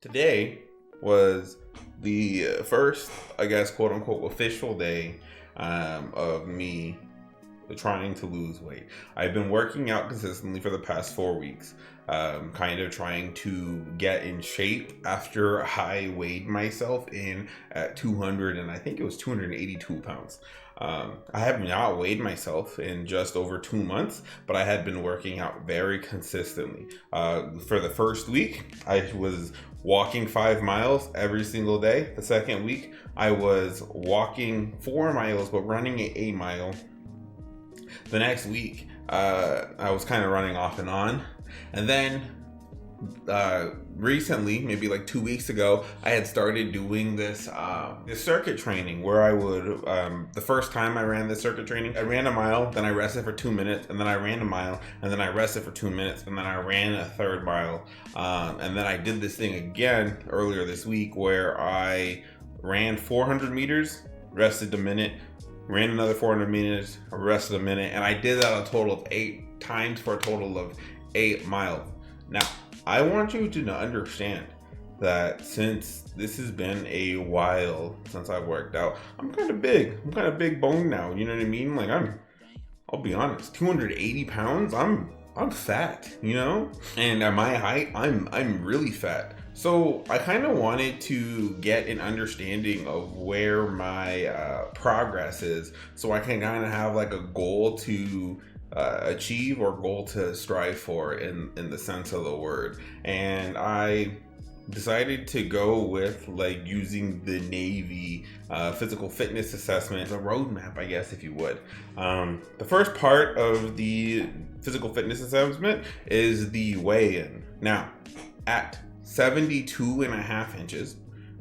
Today was the first, I guess, quote unquote, official day of me trying to lose weight. I've been working out consistently for the past 4 weeks, kind of trying to get in shape after I weighed myself in at 200 and I think it was 282 pounds. I have not weighed myself in just over 2 months, but I had been working out very consistently. For the first week, I was walking 5 miles every single day. The second week, I was walking 4 miles, but running a mile. The next week, I was kind of running off and on. And then recently, maybe like 2 weeks ago, I had started doing this circuit training where I would, the first time I ran this circuit training, I ran a mile, then I rested for 2 minutes, and then I ran a mile, and then I rested for 2 minutes, and then I ran a third mile. And then I did this thing again earlier this week where I ran 400 meters, rested a minute, ran another 400 meters, rested a minute, and I did that a total of 8 times for a total of 8 miles. Now, I want you to understand that since this has been a while since I've worked out, I'm kind of big. I'm kind of big boned now. You know what I mean? Like I'll be honest, 280 pounds. I'm fat, you know? And at my height, I'm really fat. So I kind of wanted to get an understanding of where my progress is, so I can kind of have like a goal to achieve or goal to strive for in the sense of the word. And I decided to go with like using the Navy physical fitness assessment, a roadmap, I guess, if you would. The first part of the physical fitness assessment is the weigh-in. Now, at 72.5 inches,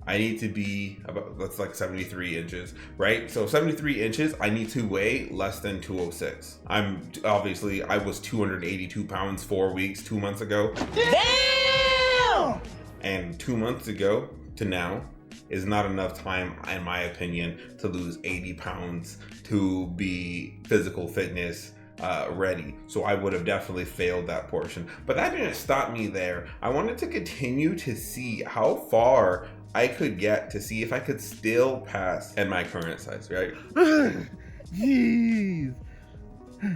I need to be about, that's like 73 inches, right? So 73 inches, I need to weigh less than 206. I was 282 pounds 4 weeks, 2 months ago. Damn! And 2 months ago to now is not enough time, in my opinion, to lose 80 pounds to be physical fitness ready. So I would have definitely failed that portion. But that didn't stop me there. I wanted to continue to see how far I could get to see if I could still pass at my current size, right? Jeez. I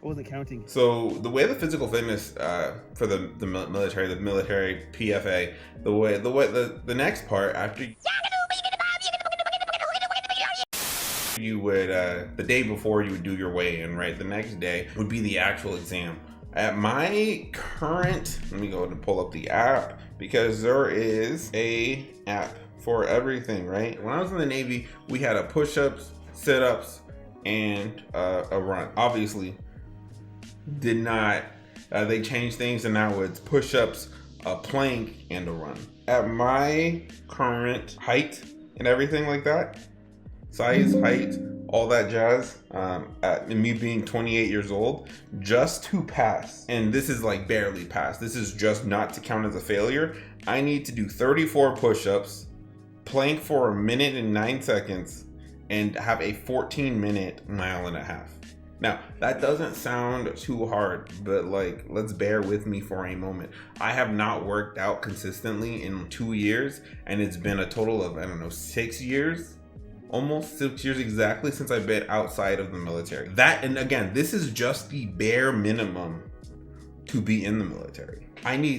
wasn't counting. So the way the physical fitness for the military PFA, the next part after you would the day before you would do your weigh-in, right? The next day would be the actual exam. At my current, let me go and pull up the app because there is a app for everything, right? When I was in the Navy, we had a push-ups, sit-ups, and a run. Obviously, did not, they changed things and now it's push-ups, a plank, and a run. At my current height and everything like that, size, height, all that jazz, at me being 28 years old, just to pass, and this is like barely pass, this is just not to count as a failure, I need to do 34 push-ups, plank for 1 minute and 9 seconds, and have a 14-minute mile and a half. Now, that doesn't sound too hard, but like, let's bear with me for a moment. I have not worked out consistently in 2 years, and it's been a total of, 6 years? Almost 6 years exactly since I've been outside of the military. That, and again, this is just the bare minimum to be in the military.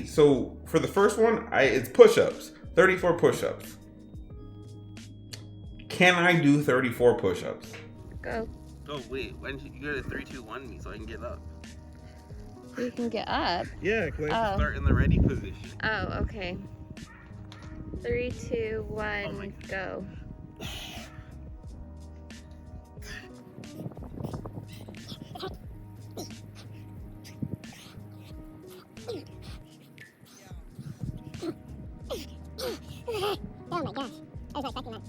So for the first one, it's push-ups, 34 push-ups. Can I do 34 push-ups? Go. Oh wait, why don't you go to 3, 2, 1 me so I can get up? You can get up. Yeah, can I start in the ready position? Oh, okay. 3, 2, 1, go. Oh my gosh, I was not expecting that.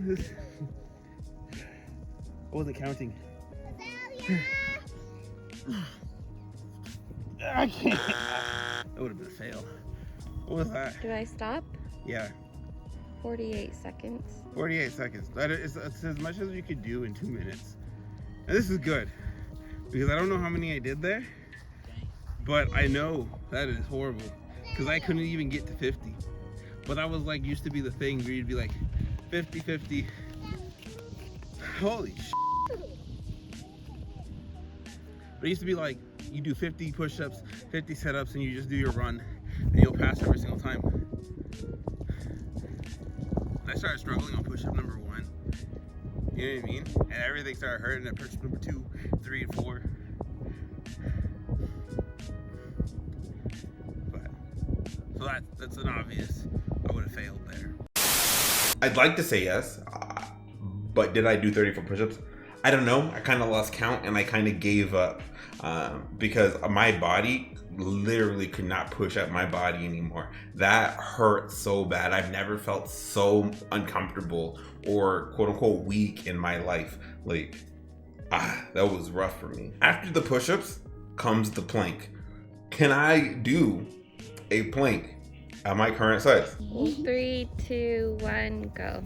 You just said 30 seconds. I wasn't counting. I can't. That would have been a fail. What was that? Do I stop? Yeah. 48 seconds. 48 seconds. That is, it's as much as you could do in 2 minutes. And this is good because I don't know how many I did there, but I know that is horrible because I couldn't even get to 50. But that was like used to be the thing where you'd be like 50, 50. Holy sh! But it used to be like you do 50 push-ups, 50 sit-ups, and you just do your run, and you'll pass every single time. I started struggling on push-up number 1. You know what I mean? And everything started hurting at push-up number 2, 3, and 4. But so that's an obvious. I would have failed there. I'd like to say yes, but did I do 34 push-ups? I don't know. I kind of lost count and I kind of gave up because my body literally could not push up my body anymore. That hurt so bad. I've never felt so uncomfortable or quote unquote weak in my life. Like, that was rough for me. After the push-ups comes the plank. Can I do a plank at my current size? 3, 2, 1, go.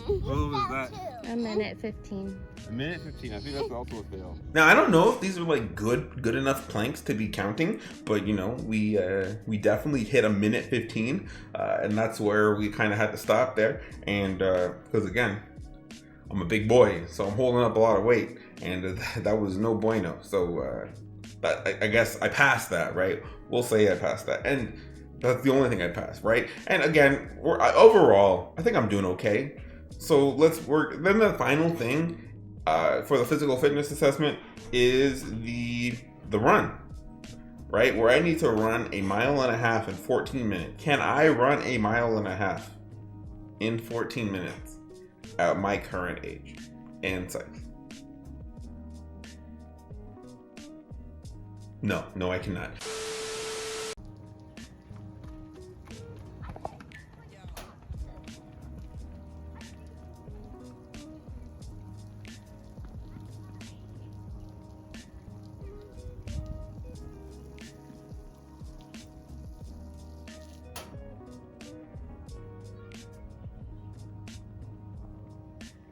What was that? 1:15. A minute 15. I think that's also a fail. Now I don't know if these are like good enough planks to be counting, but you know we definitely hit 1:15, and that's where we kind of had to stop there. And because again, I'm a big boy, so I'm holding up a lot of weight, and that was no bueno. So I guess I passed that, right? We'll say I passed that, and that's the only thing I passed, right? And again, overall, I think I'm doing okay. So let's work. Then the final thing for the physical fitness assessment is the run, right? Where I need to run 1.5 miles in 14 minutes. Can I run 1.5 miles in 14 minutes at my current age and size? No, I cannot.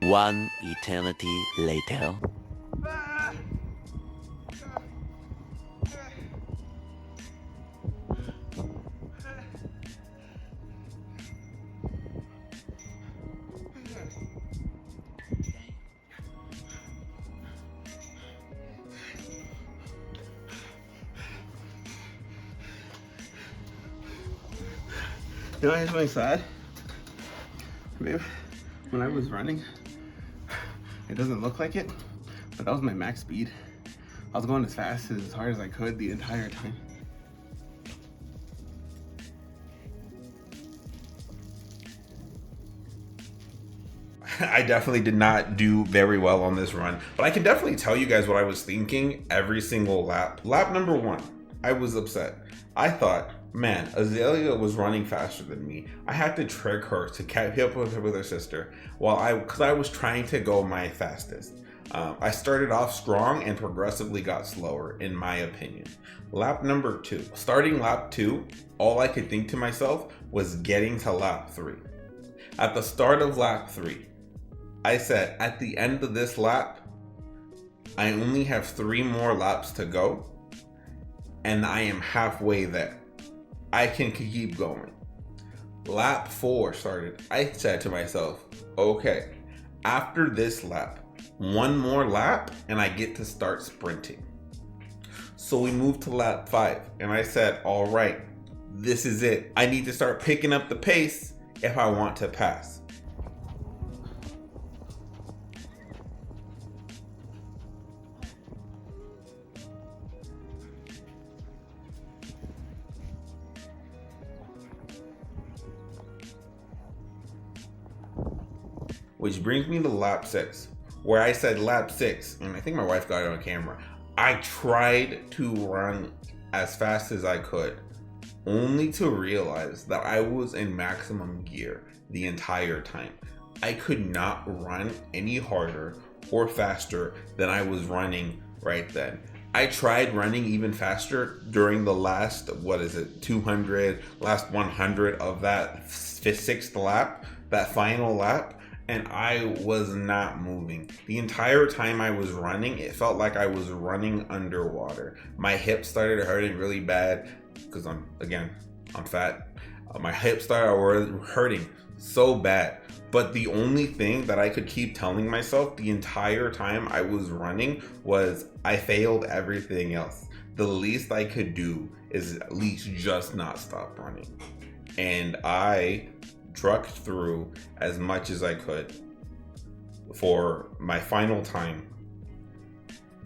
One eternity later. You know, it's really sad. Maybe when I was running, it doesn't look like it, but that was my max speed. I was going as fast as hard as I could the entire time. I definitely did not do very well on this run, but I can definitely tell you guys what I was thinking every single lap. Lap number 1, I was upset. I thought, man, Azalea was running faster than me. I had to trick her to catch up with her sister because I was trying to go my fastest. I started off strong and progressively got slower, in my opinion. Lap number 2. Starting lap 2, all I could think to myself was getting to lap 3. At the start of lap 3, I said, at the end of this lap, I only have 3 more laps to go, and I am halfway there. I can keep going. Lap 4 started. I said to myself, okay, after this lap, 1 more lap and I get to start sprinting. So we moved to lap 5 and I said, all right, this is it. I need to start picking up the pace if I want to pass. which brings me to lap 6, where I said lap 6, and I think my wife got it on camera. I tried to run as fast as I could, only to realize that I was in maximum gear the entire time. I could not run any harder or faster than I was running right then. I tried running even faster during the last, 200, last 100 of that 6th lap, that final lap, and I was not moving. The entire time I was running, it felt like I was running underwater. My hips started hurting really bad because I'm fat. My hips started hurting so bad. But the only thing that I could keep telling myself the entire time I was running was I failed everything else. The least I could do is at least just not stop running. And I trucked through as much as I could for my final time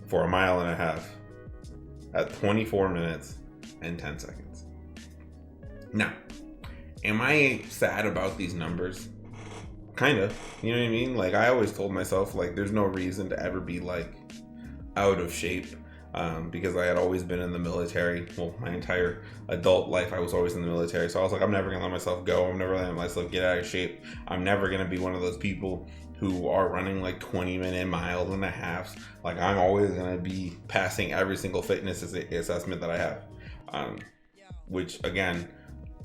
for a mile and a half at 24 minutes and 10 seconds. Now, am I sad about these numbers? Kind of, you know what I mean? Like, I always told myself, like, there's no reason to ever be, like, out of shape, because I had always been in the military. Well, my entire adult life, I was always in the military. So I was like, I'm never gonna let myself go. I'm never gonna let myself get out of shape. I'm never gonna be one of those people who are running like 20-minute miles and a half. Like, I'm always gonna be passing every single fitness assessment that I have, which again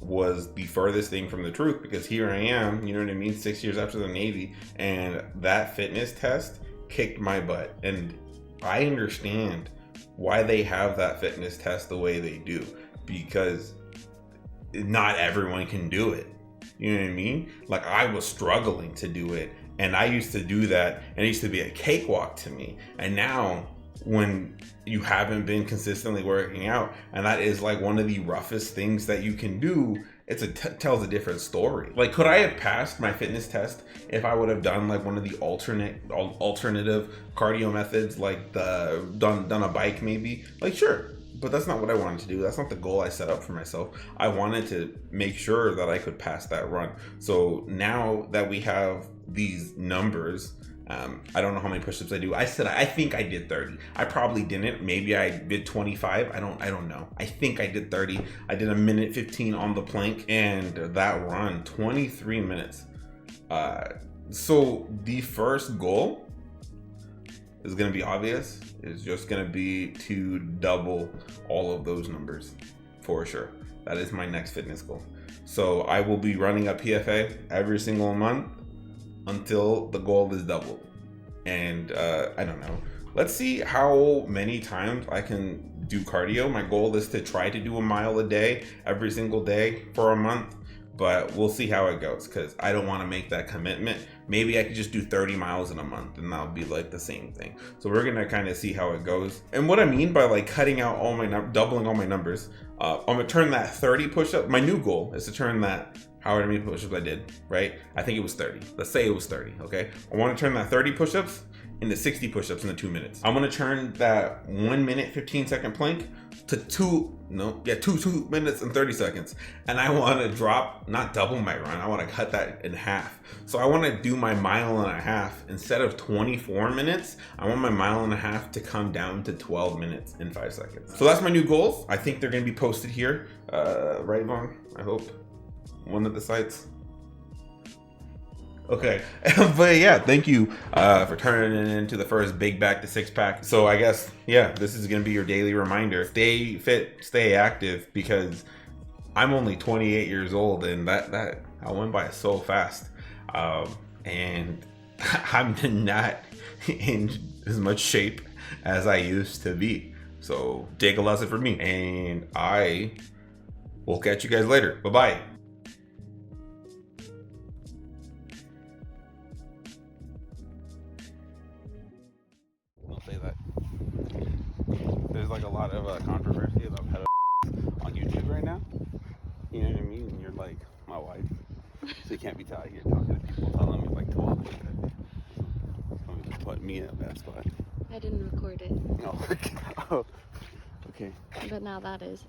was the furthest thing from the truth, because here I am, you know what I mean, 6 years after the Navy, and that fitness test kicked my butt. And I understand why they have that fitness test the way they do, because not everyone can do it. You know what I mean? Like, I was struggling to do it, and I used to do that, and it used to be a cakewalk to me. And now, when you haven't been consistently working out, and that is like one of the roughest things that you can do, tells a different story. Like, could I have passed my fitness test if I would have done like one of the alternative cardio methods, like done a bike maybe? Like, sure, but that's not what I wanted to do. That's not the goal I set up for myself. I wanted to make sure that I could pass that run. So now that we have these numbers, I don't know how many push-ups I do. I think I did 30. I probably didn't. Maybe I did 25. I don't know. I think I did 30. I did a minute 15 on the plank, and that run 23 minutes. So the first goal is going to be obvious. It's just going to be to double all of those numbers for sure. That is my next fitness goal. So I will be running a PFA every single month until the goal is doubled. And I don't know, let's see how many times I can do cardio. My goal is to try to do a mile a day every single day for a month, but we'll see how it goes, because I don't want to make that commitment. Maybe I could just do 30 miles in a month and that'll be like the same thing. So we're gonna kind of see how it goes. And what I mean by like cutting out all my doubling all my numbers, I'm gonna turn that 30 push-up. My new goal is to turn that, however many push-ups I did, right? I think it was 30. Let's say it was 30, okay? I want to turn that 30 push-ups into 60 push-ups in the 2 minutes. I'm gonna turn that 1 minute 15-second plank to 2 minutes and 30 seconds. And I want to drop, not double my run, I want to cut that in half. So I want to do my mile and a half instead of 24 minutes. I want my mile and a half to come down to 12 minutes and 5 seconds. So that's my new goals. I think they're gonna be posted here, right, Vaughn? I hope. One of the sites. Okay. But yeah, thank you for turning it into the first big back to six pack. So I guess, yeah, this is gonna be your daily reminder. Stay fit, stay active, because I'm only 28 years old, and that I went by so fast. And I'm not in as much shape as I used to be. So take a lesson from me, and I will catch you guys later. Bye-bye. Say that there's like a lot of controversy about pedophiles on YouTube right now. You know what I mean? And you're like my wife, so you can't be out here talking to people telling me like to walk like that. So just put me in a bad spot. I didn't record it. No. Oh, okay. But now that is.